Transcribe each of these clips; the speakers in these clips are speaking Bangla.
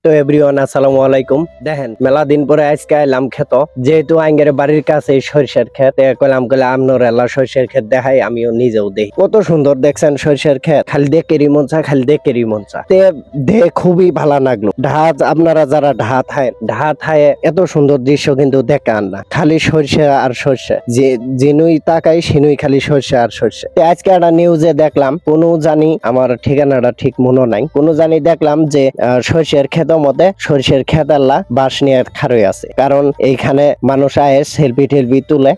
তো এভরিওয়ান আসসালামু আলাইকুম। দেখেন মেলা দিন পরে আজকে আইলাম খেত, যেহেতু আঙ্গের বাড়ির কাছে সরিষার ক্ষেত, কইলাম আমনোর এলা সরিষার ক্ষেত দেখাই, আমিও নিজেও দেখি কত সুন্দর দেখছেন সরিষার ক্ষেত, খালি দেখেরই মন চা, খালি দেখেরই মন চা। দেখ খুবই ভালো লাগলো। আপনারা যারা ঢাত খায় এত সুন্দর দৃশ্য কিন্তু দেখান না, খালি সরিষা আর সরিষা, যে যেনুই তাকাই সেনুই খালি সরিষা আর সরিষা। আজকে একটা নিউজে দেখলাম, কোনো জানি আমার ঠিকানাটা ঠিক মনে নাই, কোনো জানি দেখলাম যে সরিষার ক্ষেত মধ্যে সরিষার খেতাল্লা বাঁশ নিয়ে খারই আছে। কারণ এইখানে মানুষ আয়ে সেলফি টেলফি তুলে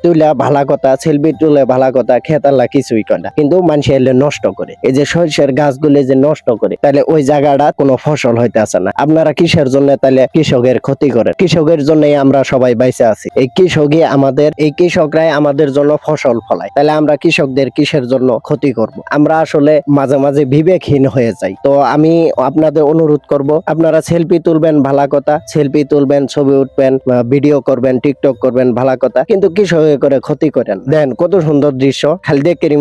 ভালা কথা, সেলফি তুলে ভালা কথা, খেতাল্লা কিছুই করে না, কিন্তু মানুষ এলে নষ্ট করে। এই যে সরিষার গাছগুলি যে নষ্ট করে, তাহলে ওই জায়গাটা কোনো ফসল হইতে আসে না। আপনারা কিসের জন্য তাহলে কৃষকের ক্ষতি করেন? কৃষকের জন্যই আমরা সবাই বাইসে আছি। এই কৃষকরাই আমাদের জন্য ফসল ফলায়, তাহলে আমরা কৃষকদের কিসের জন্য ক্ষতি করব? আমরা আসলে মাঝে মাঝে বিবেকহীন হয়ে যাই। তো আমি আপনাদের অনুরোধ করব, আপনারা সেলফি তুলবেন ভালা কথা, সেলফি তুলবেন, ছবি উঠবেন, ভিডিও করবেন, টিকটক করবেন ভালা কথা, কিন্তু কৃষকে করে ক্ষতি করেন। দেন কত সুন্দর দৃশ্য, খালি দেখেরই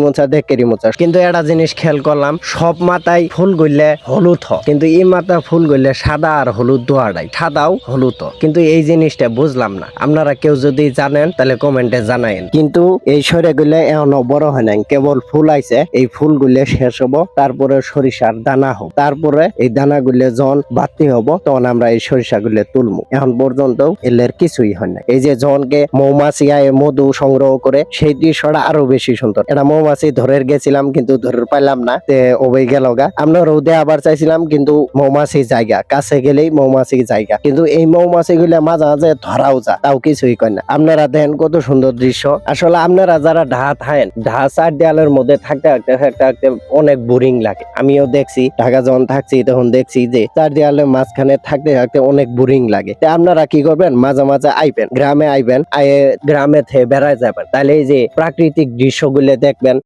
মোচা। কিন্তু একটা জিনিস খেয়াল করলাম, সব মাথায় ফুল গইলে হলুদ কিন্তু এই মাথা ফুল গইলে সাদা আর হলুদ দোয়াটাই, সাদাও হলুদ। কিন্তু এই জিনিসটা বুঝলাম না। আপনারা কেউ যদি জানেন তাহলে কমেন্টে জানায়েন। কিন্তু এই সরে গুলে এখনো বড় হয় নাই, কেবল ফুল আইছে। এই ফুল গুলে শেষ হবো, তারপরে সরিষার দানা হোক, তারপরে এই দানা গুলে যখন বাতি হবো তখন আমরা এই সরিষা গুলে তুলবো। এখন পর্যন্ত এলের কিছুই হয় না। এই যে জনকে মৌমাছি আয় মধু সংগ্রহ করে, সেই দৃশ্যটা আরো বেশি সুন্দর। এটা মৌমাছি ধরে গেছিলাম কিন্তু ধরে পাইলাম না, ওই গেল গা। আমরা রোদে আবার চাইছিলাম কিন্তু মৌমাছি জায়গা, কাছে গেলেই মৌমাছি জায়গা, কিন্তু এই মৌমাছি গুলো মাঝে মাঝে ধরাও যা, তাও কিছুই কয় না। আপনারা দেখেন কত সুন্দর দৃশ্য। আসলে আপনারা যারা ঢাকা চার দেয়ালের মধ্যে থাকতে থাকতে অনেক বোরিং লাগে। আমিও দেখছি, ঢাকা যখন থাকছি তখন দেখছি যে চার দেয়ালের মাঝখানে থাকতে থাকতে অনেক বোরিং লাগে। আপনারা কি করবেন, মাঝে মাঝে গ্রামে আইবেন, গ্রামে থেকে বেড়ায় যাবেন, তাহলে এই যে প্রাকৃতিক দৃশ্যগুলো দেখবেন,